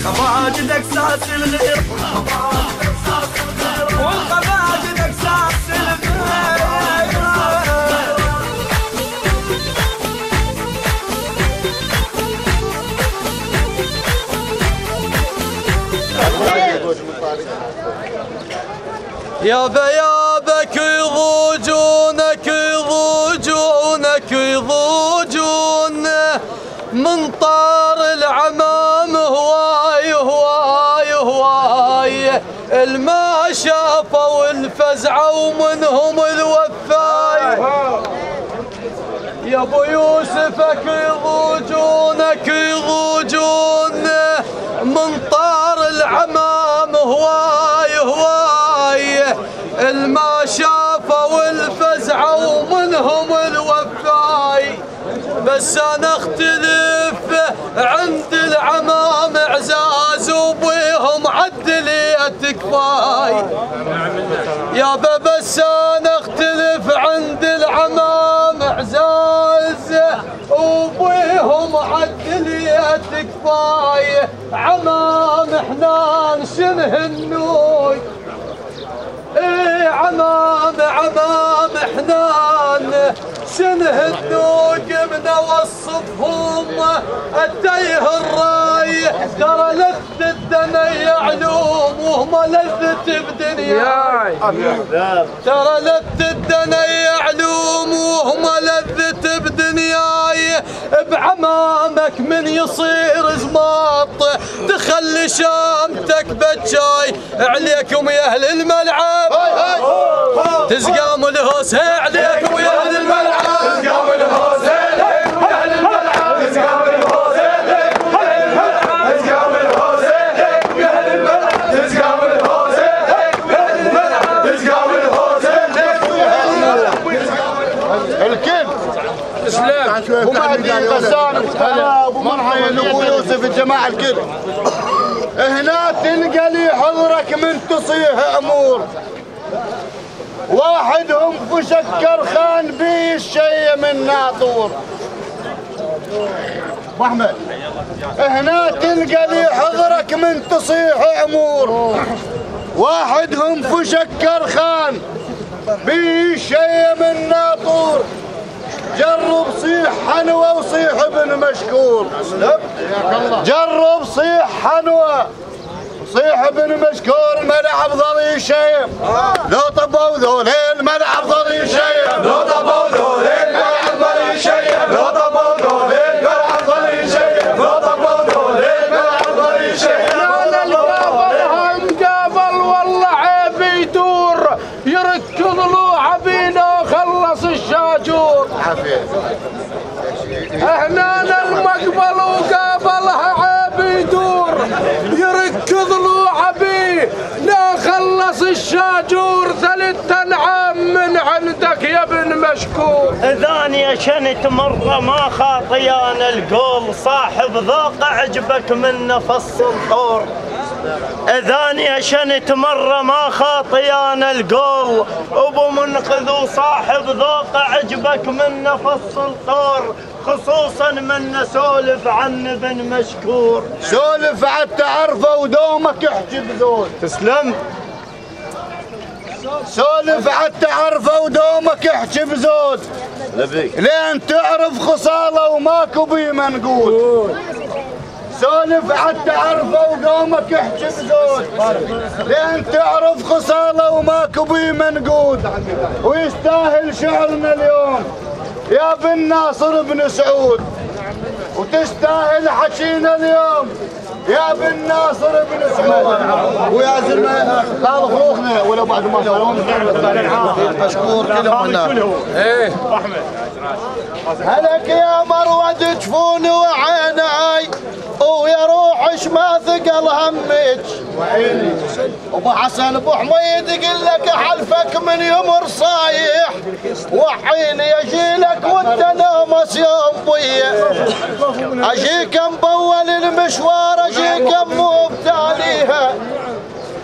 والخباجد اكساس الغير والخباجد اكساس الغير يابا يابك يضوجونك يضوجونك يضوجون من طار العمام هواي هواي هواي الما شافوا الفزعة ومنهم الوفاي يا ابو يوسفك يضوجونك يضوجون من طار العمام هواي هواي الما شافوا الفزعة ومنهم الوفاي بس انا اختلف عند العمام اعزاز وبيهم عدليت كفاي يابا بس انا اختلف عند العمام اعزاز وبيهم عدليت كفاي عمام حنان شنه النوي ايه عمام حنان شنه النوق من اوصفهم التيه الراي ترى لذة الدنيا علوم وهم لذة بدنياي ترى لذة الدنيا علوم وهم لذة بدنياي بعمامك من يصير زماط تخلي شامتك بجاي عليكم يا اهل الملعب تزقام الهوس عليكم يا اهل الملعب تزقام الهوس عليكم يا اهل الملعب تزقام الهوس عليكم يا اهل الملعب تزقام الهوس عليكم يا اهل الملعب تزقام الهوس عليكم يا اهل الملعب تزقام الهوس عليكم يا اهل الملعب الكل اسلام ومهدي غسان ابو مرحبا ابو يوسف الجماعه الكل هنا تلقى لي حضرك من تصيح امور واحدهم فشكر خان بي الشيء من ناطور ابو احمد هنا تلقى لي حضرك من تصيح امور واحدهم فشكر خان بي الشيء من ناطور جرب صيح حنوة وصيح ابن مشكور جرب صيح حنوة صيح ابن مشكور الملعب ضري شيم لو طبوا ذولين الملعب ضري شيم لو طبوا ذولين الملعب ضري شيم لو طبوا ذولين الملعب ضري شيم لو طبوا ذولين الملعب ضري شيم انا القابل مقابل والله عيب يدور يركض له عبينا خلص الشاجور هنا المقبل وقابلها عيب يدور يركض له عبيه لا خلص الشاجور ثلاث انعام من عندك يا ابن مشكور ثانية شنت مرة ما خاطيان القول صاحب ذوق عجبك من نفس الطور ثانية شنت مرة ما خاطيان القول ابو منقذ وصاحب ذوق عجبك من نفس الطور خصوصا من سولف عن ابن مشكور سولف عن تعرفه ودومك احكي بذول تسلم سولف عن تعرفه ودومك احكي بزود لين تعرف خصاله وماكو بيه منقول سولف عن تعرفه ودومك احكي بزود لين تعرف خصاله وماكو بيه منقول ويستاهل شعرنا اليوم يا بن ناصر بن سعود وتستاهل حكينا اليوم يا بن ناصر بن سعود ويا زلمه خال اخوخنا ولا بعد ما صاروا مشكور كلهم ايه احمد هلك يا مروه جفوني وعيناي ويا روحش ما ثقل همك ابو حسن ابو حميد يقول لك حلفك من يمر صايح وحين يجيلك وانت نامس يوم بيه اجيك مبول المشوار اجيك مو بتاليها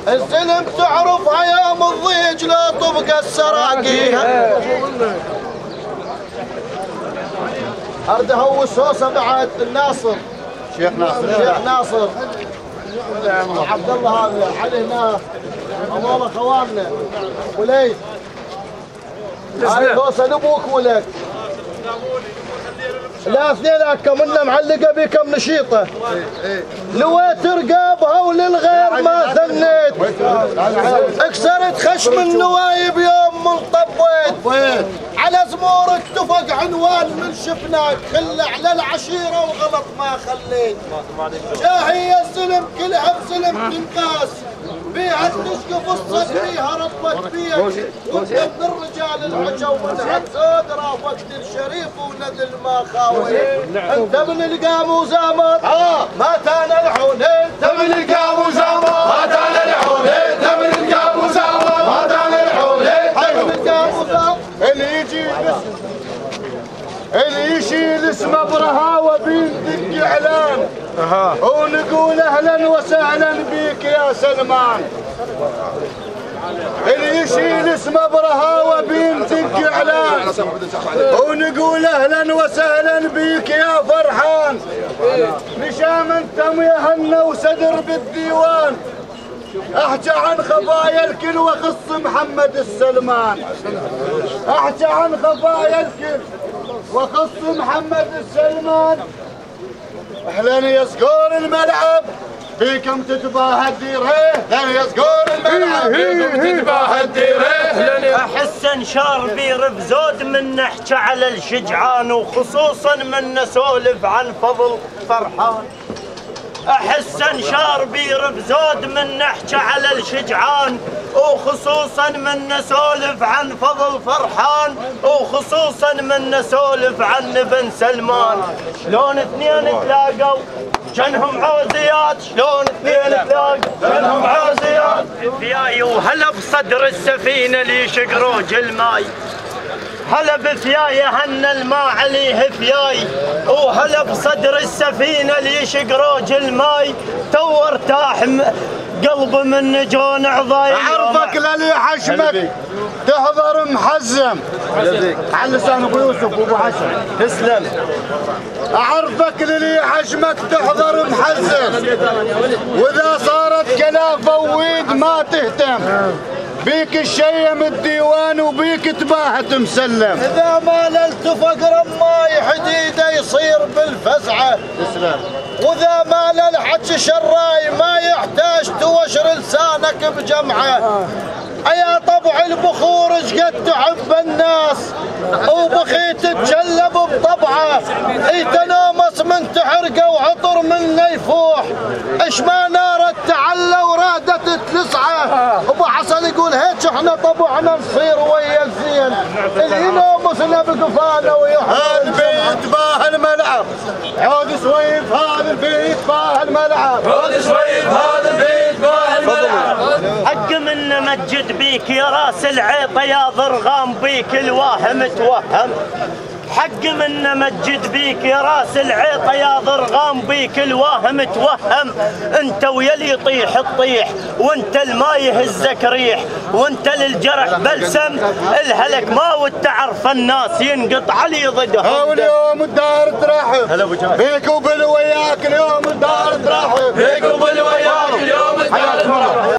الزلم تعرف ايام الضيج لا تبقى السراقيها ارده والسوسه بعد الناصر شيخ ناصر عبد الله هذا علي هنا هذول اخواننا وليد هاي توصل ابوك ولك لا اثنيناتكم منا معلقه بكم نشيطه لويت رقابها وللغير ما ثنيت اكسرت خشم النوايب يوم من طبيت على زمورك اتفق عنوان من شفناك خل على العشيره وغلط ما خليت جاهي الزلم كلها بزلم تنقاس بيها تشقف الصد بيها ربت بيك وانت من الرجال العجو منها سود رافقت الشريف ونذل ما خاوي انت من القام زامر ما تان الحونين انت من القام زامر ما تان الحونين انت من القام زامر ما تان الحونين اللي يشيل اسمه برهاوه بيندق اعلان ونقول اهلا وسهلا بيك يا سلمان اللي يشيل اسمه برهاوه بيندق اعلان ونقول اهلا وسهلا بيك يا فرحان مشام انتم يا هنا وصدر بالديوان احكي عن خفايا الكل واخص محمد السلمان احكي عن خفايا الكل واخص محمد السلمان اهلا يا سكور الملعب بيكم تتباهى الديره اهلا يا سكور الملعب بيكم تتباهى الديره احس انشار بير بزود من نحكي على الشجعان وخصوصا من نسولف عن فضل فرحان احس انشار بير بزود من نحكي على الشجعان وخصوصا من نسولف عن فضل فرحان وخصوصا من نسولف عن بن سلمان شلون اثنين تلاقوا جنهم عوزيات شلون اثنين تلاقوا جنهم عوزيات فياي وهلا بصدر السفينه اللي شقروج الماي هلا بفياي هن الماء عليه فياي وهلا بصدر السفينه اللي شقروج الماي تو ارتاح قلب من جون عضاي اعرفك للي حشمك تحضر محزم على لسان ابو يوسف وابو حشم تسلم اعرفك للي حشمك تحضر محزم واذا صارت كلافه وويد ما تهتم بيك الشيم الديوان وبيك تباهت مسلم اذا ما للتفق رماي حديده يصير بالفزعه تسلم واذا ما للحج شراي ما يحتاج توشر لسانك بجمعه يا طبع البخور قد تحب الناس وبخيت تجلب بطبعه تنامس من تحرقه وعطر منه يفوح اش ما نار التعلى ورادت تلسعه ابو حسن يقول هيك احنا طبعنا نصير ويا الزين اللي ينامسنا بقفانا ويحرق البيت باه الملعب عود سويف هذا البيت باه الملعب عود سويف هذا البيت باه الملعب حق من نمجد بيك يا راس العيطه يا ضرغام بيك الواهم توهم حق من نمجد بيك يا راس العيطه يا ضرغام بيك الواهم توهم انت ويا اللي يطيح تطيح وانت الما يهزك ريح وانت للجرح بلسم الهلك ما وتعرف الناس ينقط علي ضدهم واليوم الدار ترحب بيك وبالوياك اليوم الدار ترحب بيك وبالوياك اليوم الدار ترحب